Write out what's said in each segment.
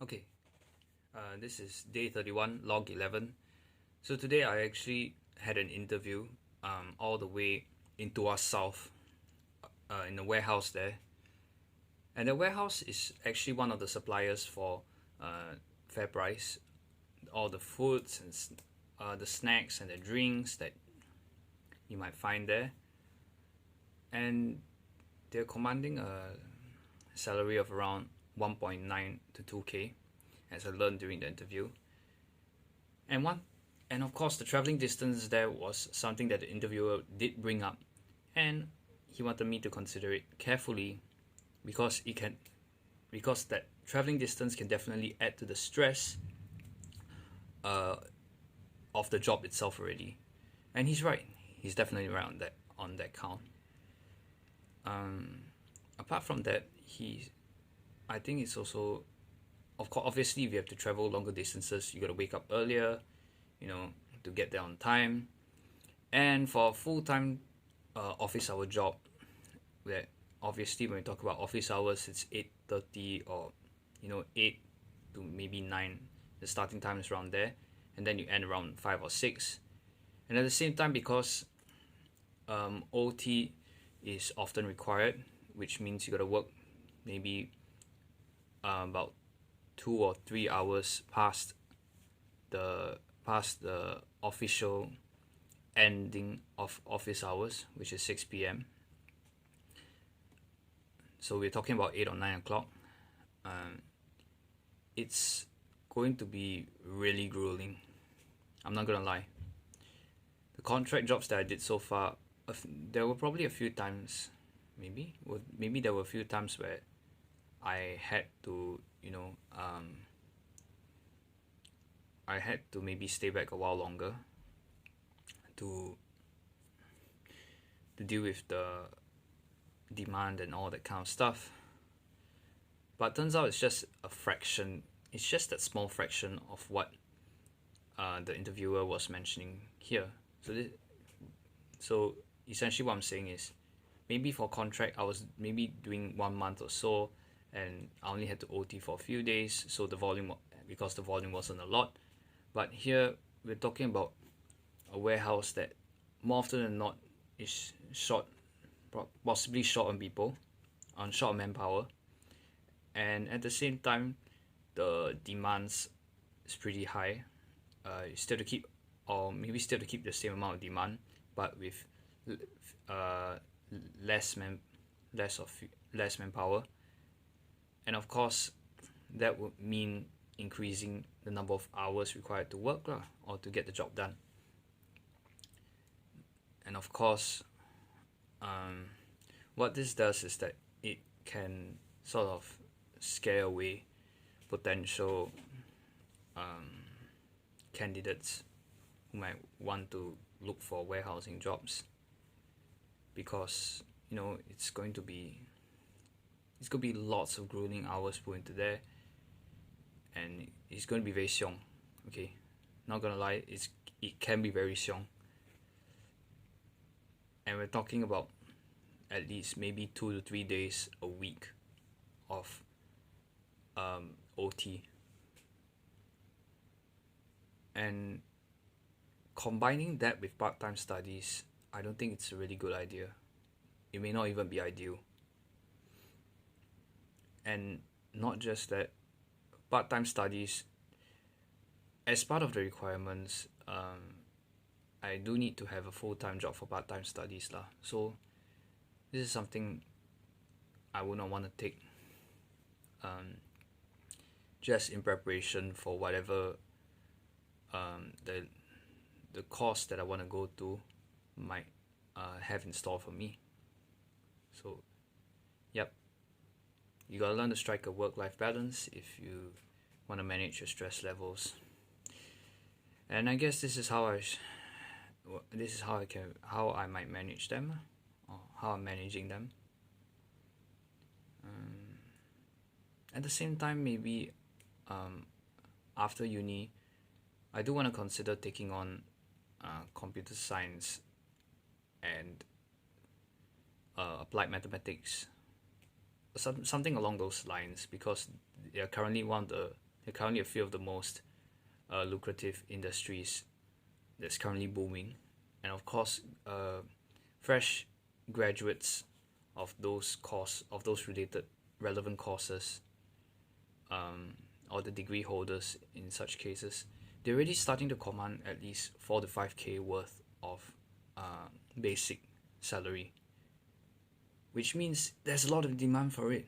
Okay, this is day 31, log 11. So today I actually had an interview all the way in Tuas South in the warehouse there. And the warehouse is actually one of the suppliers for FairPrice. All the foods and the snacks and the drinks that you might find there. And they're commanding a salary of around 1.9 to 2K, as I learned during the interview. And of course the traveling distance there was something that the interviewer did bring up, and he wanted me to consider it carefully because that traveling distance can definitely add to the stress uh, of the job itself already. And he's right. He's definitely right on that count. Apart from that, I think it's also, of course, obviously, if you have to travel longer distances, you got to wake up earlier, to get there on time. And for a full time office hour job, that obviously when we talk about office hours, it's 8:30 or 8 to maybe 9. The starting time is around there, and then you end around 5 or 6. And at the same time, because OT is often required, which means you got to work maybe about 2 or 3 hours past the official ending of office hours, which is 6 p.m. So we're talking about 8 or 9 o'clock. It's going to be really grueling. I'm not gonna lie. The contract jobs that I did so far, there were probably a few times, maybe there were a few times where I had to, I had to maybe stay back a while longer to deal with the demand and all that kind of stuff. But turns out it's just a fraction. It's just that small fraction of what the interviewer was mentioning here. So essentially, what I'm saying is, maybe for contract, I was maybe doing 1 month or so, and I only had to OT for a few days. So because the volume wasn't a lot. But here we're talking about a warehouse that more often than not is possibly short on people, short on manpower, and at the same time, the demands is pretty high. Still to keep, or maybe still to keep the same amount of demand, but with uh, less manpower, and of course, that would mean increasing the number of hours required to work or to get the job done. And of course, what this does is that it can sort of scare away potential candidates who might want to look for warehousing jobs, because it's going to be lots of grueling hours put into there, and it's going to be very xiong. Okay, not gonna lie, it can be very xiong, and we're talking about at least maybe 2 to 3 days a week of OT. And combining that with part-time studies, I don't think it's a really good idea. It may not even be ideal. And not just that, part-time studies, as part of the requirements, I do need to have a full-time job for part-time studies lah. So this is something I would not want to take just in preparation for whatever the course that I want to go to might have in store for me. So, yep, you gotta learn to strike a work-life balance if you want to manage your stress levels. And I guess this is how I might manage them, or how I'm managing them. At the same time, maybe after uni, I do want to consider taking on computer science and applied mathematics, something along those lines, because they are currently one of the They're currently a few of the most lucrative industries that's currently booming, and of course, fresh graduates of those related relevant courses, or the degree holders in such cases, they're already starting to command at least 4 to 5K worth of basic salary, which means there's a lot of demand for it,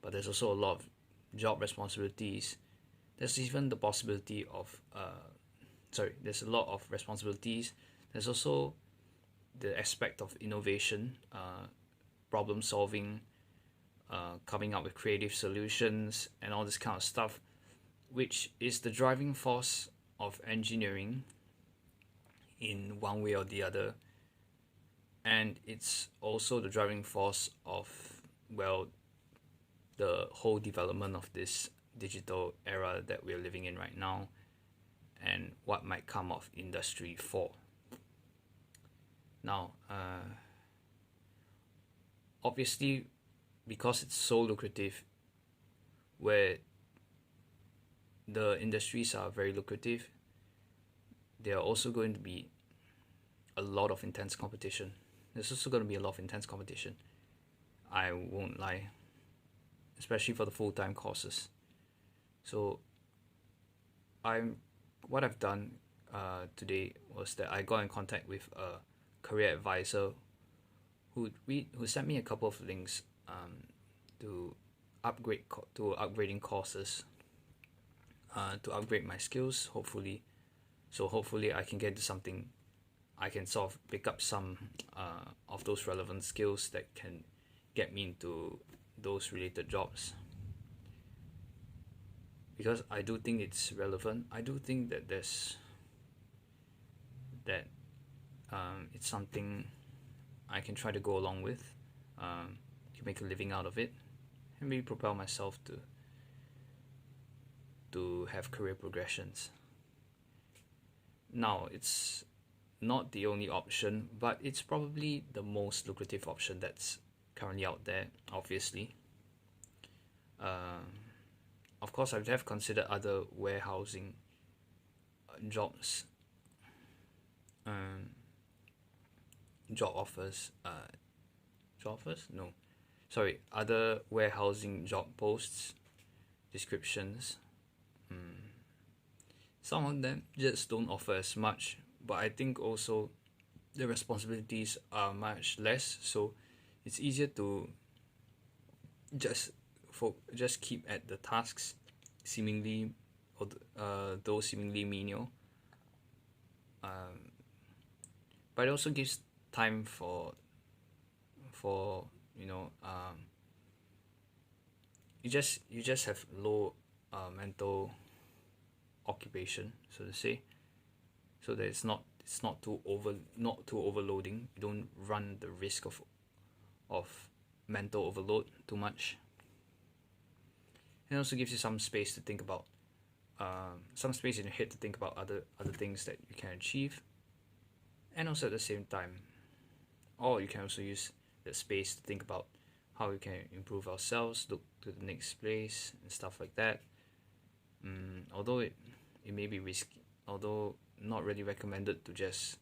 but there's also a lot of job responsibilities. There's even the possibility of there's a lot of responsibilities. There's also the aspect of innovation, problem solving, coming up with creative solutions, and all this kind of stuff, which is the driving force of engineering in one way or the other. And it's also the driving force of, well, the whole development of this digital era that we're living in right now, and what might come of Industry 4. Now, obviously, because it's so lucrative, where the industries are very lucrative, there are also going to be a lot of intense competition. There's also going to be a lot of intense competition, I won't lie, especially for the full-time courses. So what I've done today was that I got in contact with a career advisor who sent me a couple of links to upgrading courses, to upgrade my skills, hopefully. So hopefully I can get to something, I can sort of pick up some of those relevant skills that can get me into those related jobs. Because I do think it's relevant. I do think that it's something I can try to go along with, to make a living out of it, and maybe propel myself to have career progressions. Now, it's not the only option, but it's probably the most lucrative option that's currently out there, obviously. Of course, I have considered other warehousing jobs, job offers, other warehousing job posts, descriptions. Some of them just don't offer as much, but I think also the responsibilities are much less, so it's easier to just keep at the tasks seemingly, or those seemingly menial. But it also gives time for you just have low mental occupation, so to say, so that it's not too overloading. You don't run the risk of mental overload too much. It also gives you some space to think about, some space in your head to think about other things that you can achieve, and also at the same time, or you can also use that space to think about how we can improve ourselves, look to the next place and stuff like that. Although it may be risky, although not really recommended to just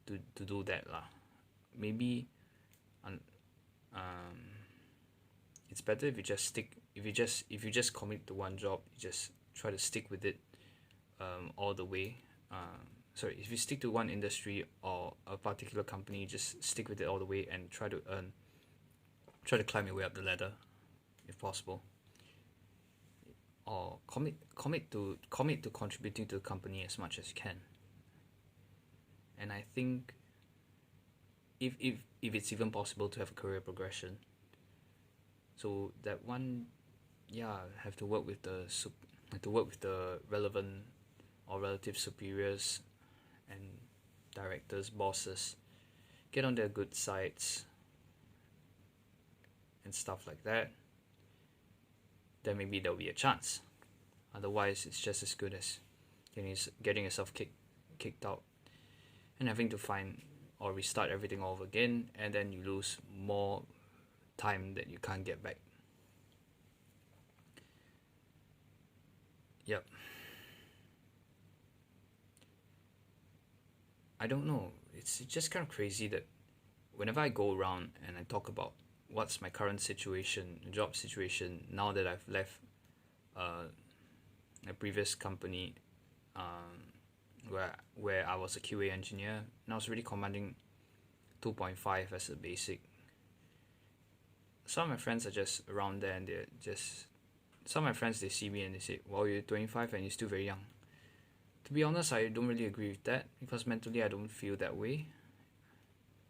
to do that lah. Maybe it's better if you just commit to one job, you just try to stick with it all the way. If you stick to one industry or a particular company, just stick with it all the way and try to climb your way up the ladder, if possible. Or commit to contributing to the company as much as you can. And I think if it's even possible to have a career progression, so that one, have to work with the relevant or relative superiors and directors, bosses, get on their good sides and stuff like that, then maybe there'll be a chance. Otherwise, it's just as good as getting yourself kicked out and having to find or restart everything all over again, and then you lose more time that you can't get back. Yep. I don't know. It's just kind of crazy that whenever I go around and I talk about what's my current situation, job situation, now that I've left uh, a previous company, where I was a QA engineer, and I was really commanding 2.5 as a basic. Some of my friends are just around there, and they're just some of my friends, they see me and they say, "Well, you're 25 and you're still very young." To be honest, I don't really agree with that because mentally I don't feel that way.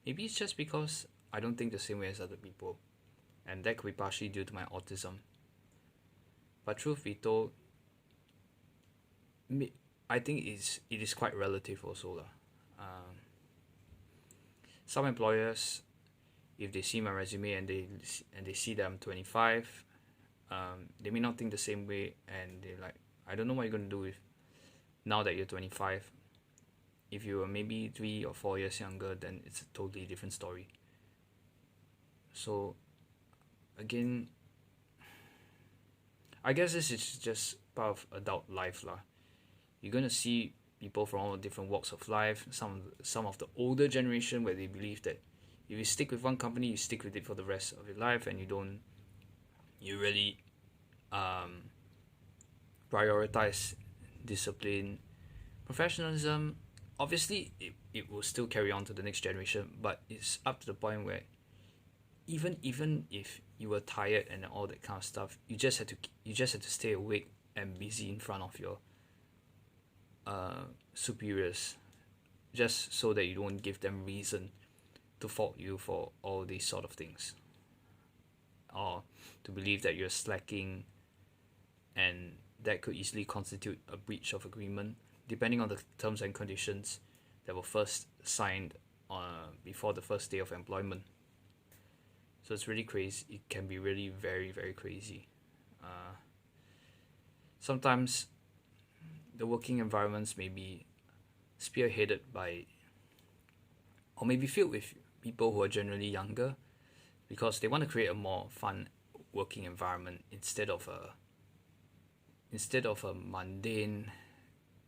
Maybe it's just because I don't think the same way as other people, and that could be partially due to my autism. But truth be told, I think it is quite relative also lah. Some employers, if they see my resume and they see that I'm 25, they may not think the same way, and they're like, I don't know what you're gonna do with now that you're 25. If you were maybe 3 or 4 years younger, then it's a totally different story. So again, I guess this is just part of adult life lah. You're gonna see people from all different walks of life. Some of the older generation where they believe that if you stick with one company, you stick with it for the rest of your life, and you really prioritize discipline, professionalism. Obviously, it will still carry on to the next generation, but it's up to the point where even if you were tired and all that kind of stuff, you just had to stay awake and busy in front of your superiors, just so that you don't give them reason to fault you for all these sort of things, or to believe that you're slacking, and that could easily constitute a breach of agreement, depending on the terms and conditions that were first signed before the first day of employment. So it's really crazy. It can be really very, very crazy. Sometimes the working environments may be spearheaded by, or maybe filled with people who are generally younger, because they want to create a more fun working environment instead of a mundane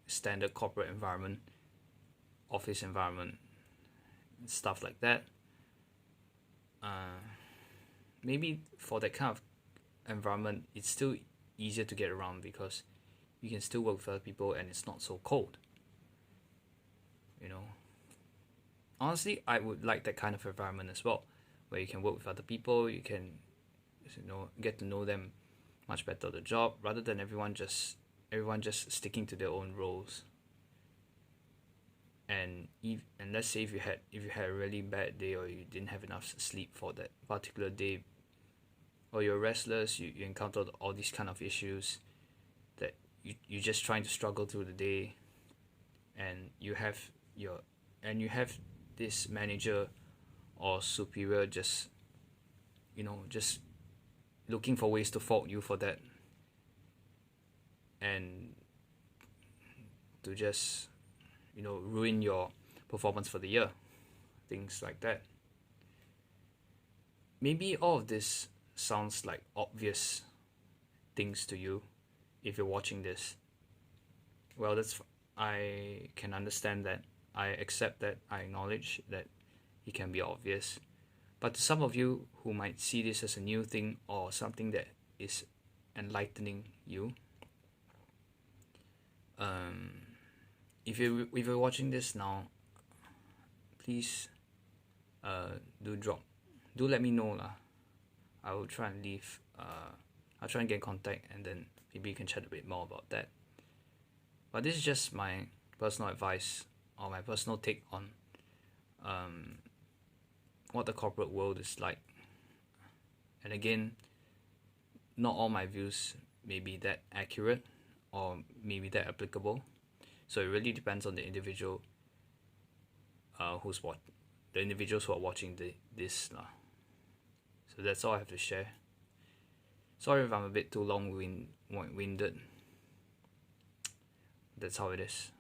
standard corporate environment, office environment, stuff like that. Maybe for that kind of environment, it's still easier to get around because you can still work with other people and it's not so cold. Honestly, I would like that kind of environment as well, where you can work with other people, you can get to know them much better the job, rather than everyone just sticking to their own roles. And let's say if you had a really bad day, or you didn't have enough sleep for that particular day, or you're restless, you encountered all these kind of issues that you just trying to struggle through the day, and you have this manager or superior just looking for ways to fault you for that, and to just ruin your performance for the year, things like that. Maybe all of this sounds like obvious things to you if you're watching this. Well, I can understand that. I accept that. I acknowledge that it can be obvious. But to some of you who might see this as a new thing or something that is enlightening you, if you're watching this now, please do let me know lah. I will try and I'll try and get in contact, and then maybe you can chat a bit more about that. But this is just my personal advice, or my personal take on what the corporate world is like. And again, not all my views may be that accurate or maybe that applicable. So it really depends on the individual the individuals who are watching this lah. So that's all I have to share. Sorry if I'm a bit too long-winded. That's how it is.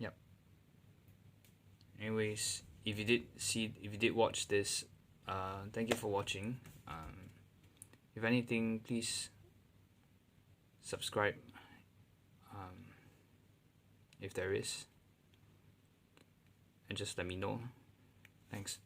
Yep. Anyways, if you did watch this, thank you for watching. If anything, please subscribe if there is, and just let me know. Thanks.